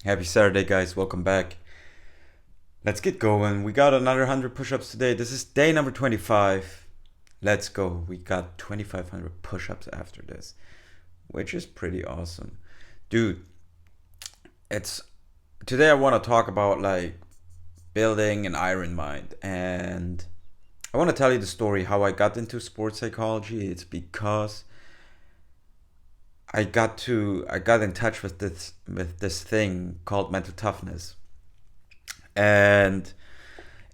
Happy Saturday, guys. Welcome back. Let's get going. We got another 100 push ups today. This is day number 25. Let's go. We got 2,500 push ups after this, which is pretty awesome. Dude, it's today I want to talk about like building an iron mind. And I want to tell you the story how I got into sports psychology. It's because I got in touch with this thing called mental toughness. And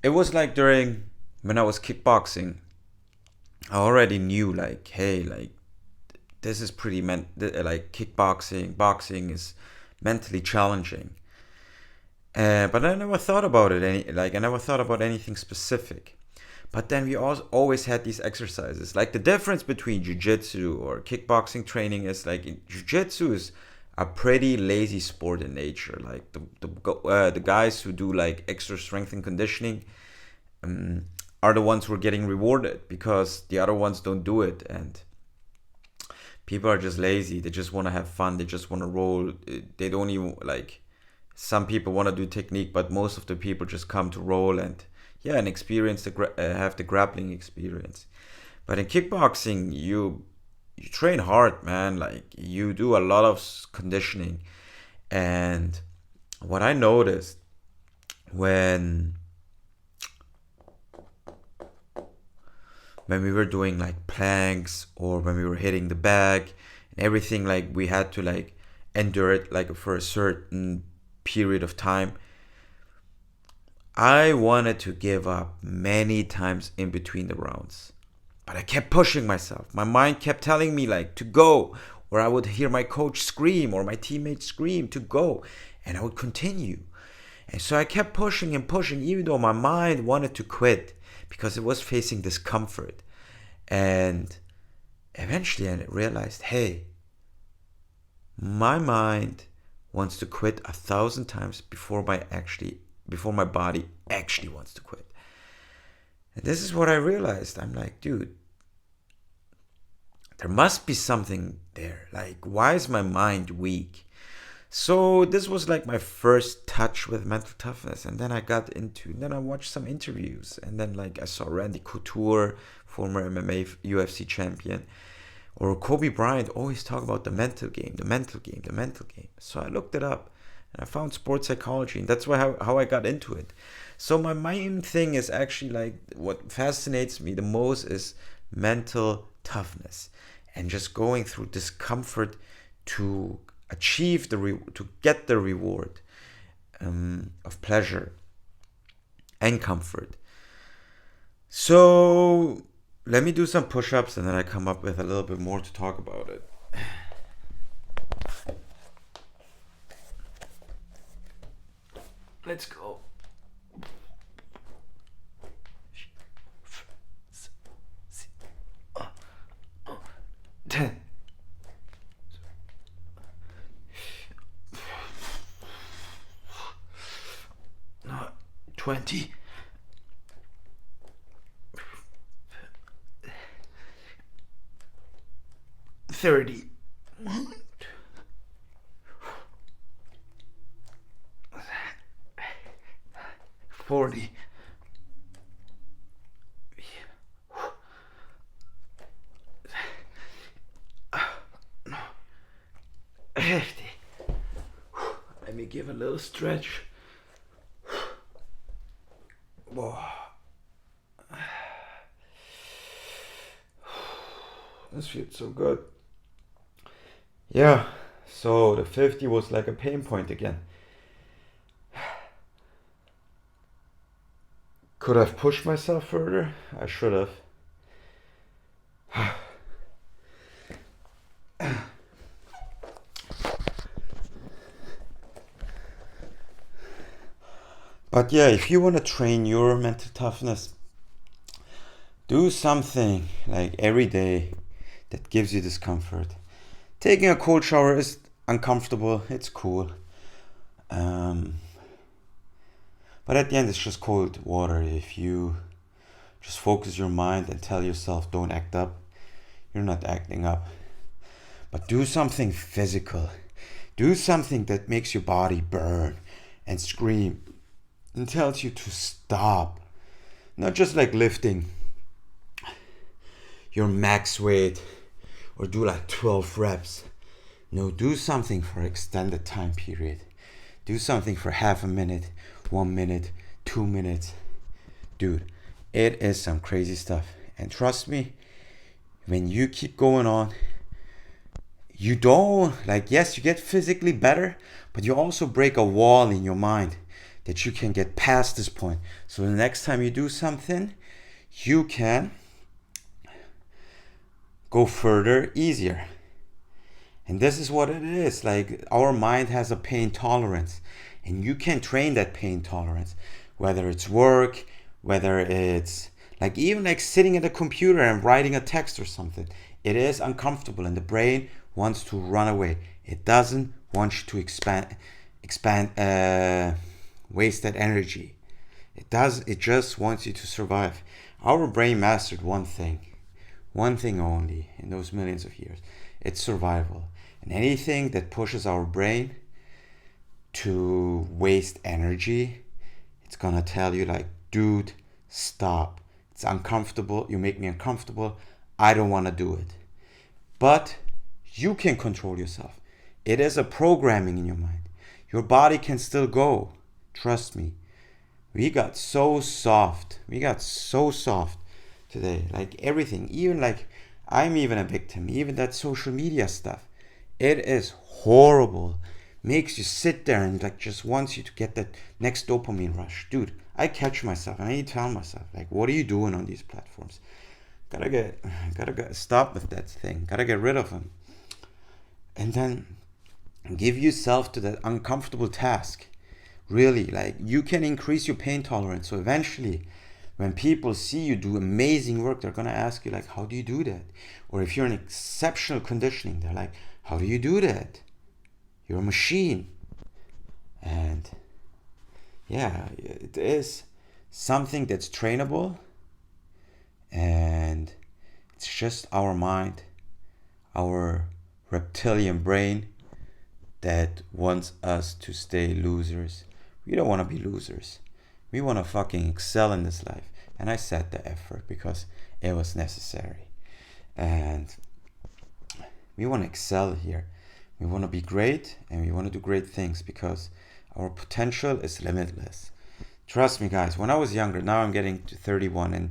it was like during when I was kickboxing, I already knew like, hey, like this is like kickboxing, boxing is mentally challenging. But I never thought about it I never thought about anything specific. But then we also always had these exercises. Like the difference between jiu-jitsu or kickboxing training is like jiu-jitsu is a pretty lazy sport in nature. Like the guys who do like extra strength and conditioning um, are the ones who are getting rewarded because the other ones don't do it. And people are just lazy. They just want to have fun. They just want to roll. They don't even like. Some people want to do technique, but most of the people just come to roll and yeah, and experience have the grappling experience. But in kickboxing, you train hard, man. Like you do a lot of conditioning. And what I noticed when when we were doing like planks or when we were hitting the bag and everything, like we had to like endure it like for a certain period of time. I wanted to give up many times in between the rounds, but I kept pushing myself. My mind kept telling me like to go, or I would hear my coach scream or my teammates scream to go, and I would continue. And so I kept pushing and pushing, even though my mind wanted to quit because it was facing discomfort. And eventually I realized, hey, my mind wants to quit 1,000 times before my body actually wants to quit. And this is what I realized. I'm like, dude, there must be something there. Like, why is my mind weak? So this was like my first touch with mental toughness. And then I watched some interviews. And then like I saw Randy Couture, former MMA UFC champion, or Kobe Bryant always talk about the mental game, the mental game, the mental game. So I looked it up and I found sports psychology, and that's how I got into it. So my main thing is actually like what fascinates me the most is mental toughness and just going through discomfort to to get the reward of pleasure and comfort. So let me do some push-ups and then I come up with a little bit more to talk about it. Let's go. 10. 20. 30. 40. 50. Let me give a little stretch. Whoa. This feels so good. Yeah, so the 50 was like a pain point again. Could I've pushed myself further? I should have. But yeah, if you want to train your mental toughness, do something like every day that gives you discomfort. Taking a cold shower is uncomfortable, it's cool. Um, but at the end, it's just cold water. If you just focus your mind and tell yourself, don't act up, you're not acting up. But do something physical. Do something that makes your body burn and scream and tells you to stop. Not just like lifting your max weight or do like 12 reps. No, do something for extended time period. Do something for half a minute, 1 minute, 2 minutes. Dude, it is some crazy stuff. And trust me, when you keep going on, you don't, like, yes, you get physically better, but you also break a wall in your mind that you can get past this point. So the next time you do something, you can go further easier. And this is what it is. Like, our mind has a pain tolerance, and you can train that pain tolerance, whether it's work, whether it's like even like sitting at a computer and writing a text or something. It is uncomfortable, and the brain wants to run away. It doesn't want you to waste that energy. It just wants you to survive. Our brain mastered one thing only in those millions of years. It's survival. And anything that pushes our brain to waste energy, it's gonna tell you like, dude, stop. It's uncomfortable. You make me uncomfortable. I don't want to do it. But you can control yourself. It is a programming in your mind. Your body can still go. Trust me. We got so soft. Today. Like everything. Even like, I'm even a victim. Even that social media stuff. It is horrible. Makes you sit there and like just wants you to get that next dopamine rush. Dude, I catch myself and I tell myself, like, what are you doing on these platforms? Gotta get stop with that thing. Gotta get rid of them. And then give yourself to that uncomfortable task. Really, like, you can increase your pain tolerance. So eventually, when people see you do amazing work, they're gonna ask you like, how do you do that? Or if you're in exceptional conditioning, they're like, how do you do that? You're a machine. And yeah, it is something that's trainable, and it's just our mind, our reptilian brain that wants us to stay losers. We don't want to be losers. We want to fucking excel in this life. And I set the effort because it was necessary. And we want to excel here. We want to be great, and we want to do great things because our potential is limitless. Trust me, guys, when I was younger, now I'm getting to 31, and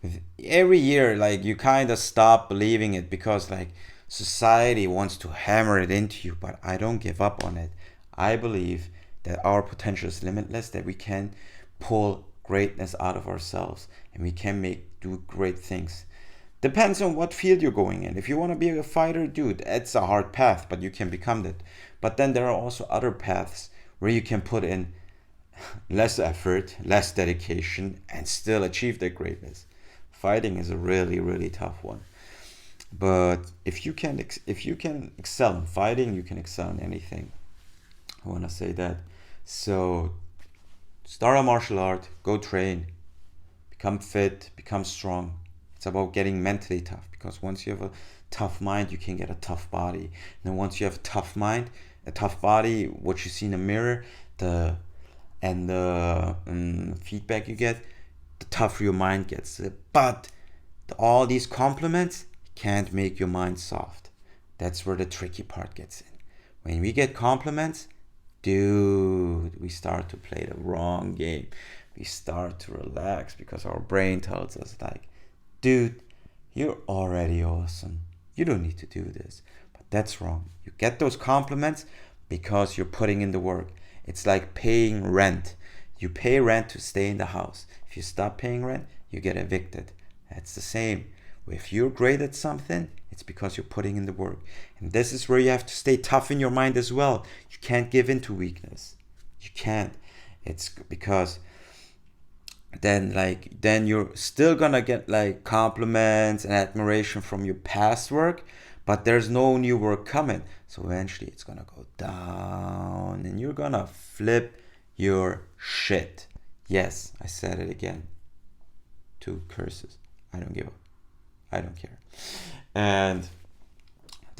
with every year, like, you kind of stop believing it because, like, society wants to hammer it into you, but I don't give up on it. I believe that our potential is limitless, that we can pull greatness out of ourselves, and we can do great things. Depends on what field you're going in. If you want to be a fighter, dude, it's a hard path, but you can become that. But then there are also other paths where you can put in less effort, less dedication, and still achieve that greatness. Fighting is a really, really tough one. But if you can excel in fighting, you can excel in anything. I want to say that. So start a martial art, go train, become fit, become strong. It's about getting mentally tough, because once you have a tough mind, you can get a tough body. And then once you have a tough mind, a tough body, what you see in the mirror, the feedback you get, the tougher your mind gets. But all these compliments can't make your mind soft. That's where the tricky part gets in. When we get compliments, dude, we start to play the wrong game. We start to relax because our brain tells us like, dude, you're already awesome. You don't need to do this. But that's wrong. You get those compliments because you're putting in the work. It's like paying rent. You pay rent to stay in the house. If you stop paying rent, you get evicted. That's the same. If you're great at something, it's because you're putting in the work. And this is where you have to stay tough in your mind as well. You can't give in to weakness. You can't. It's because then you're still gonna get like compliments and admiration from your past work, but there's no new work coming. So eventually it's gonna go down and you're gonna flip your shit. Yes, I said it again. 2 curses. I don't give up. I don't care. And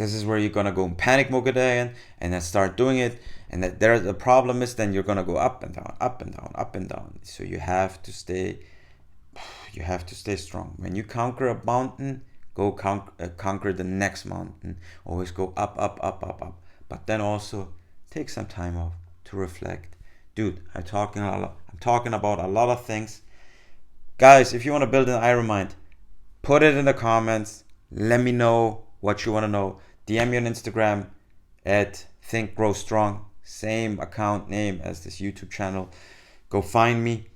This is where you're gonna go in panic mode again, and then start doing it. And that there, the problem is then you're gonna go up and down, up and down, up and down. So you have to stay strong. When you conquer a mountain, go conquer the next mountain. Always go up, up, up, up, up. But then also take some time off to reflect. Dude, I'm talking about a lot of things. Guys, if you want to build an iron mind, put it in the comments. Let me know what you want to know. DM me on Instagram at Think Grow Strong. Same account name as this YouTube channel. Go find me,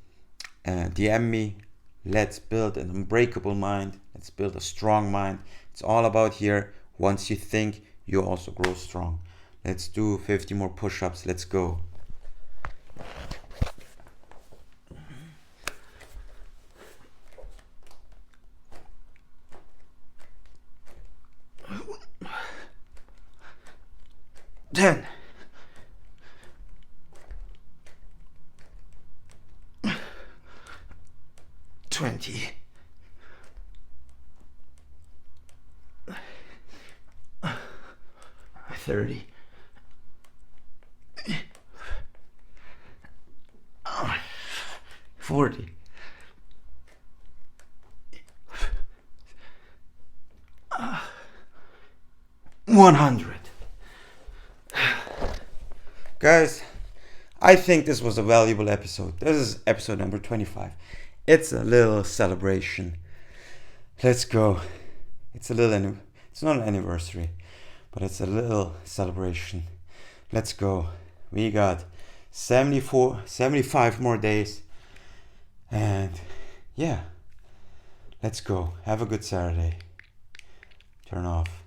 DM me. Let's build an unbreakable mind. Let's build a strong mind. It's all about here. Once you think, you also grow strong. Let's do 50 more push-ups. Let's go. Ten. 20. 30. 40. 100. Guys, I think this was a valuable episode. This is episode number 25. It's a little celebration. Let's go. It's not an anniversary, but it's a little celebration. Let's go. We got 75 more days. And yeah, let's go. Have a good Saturday. Turn off.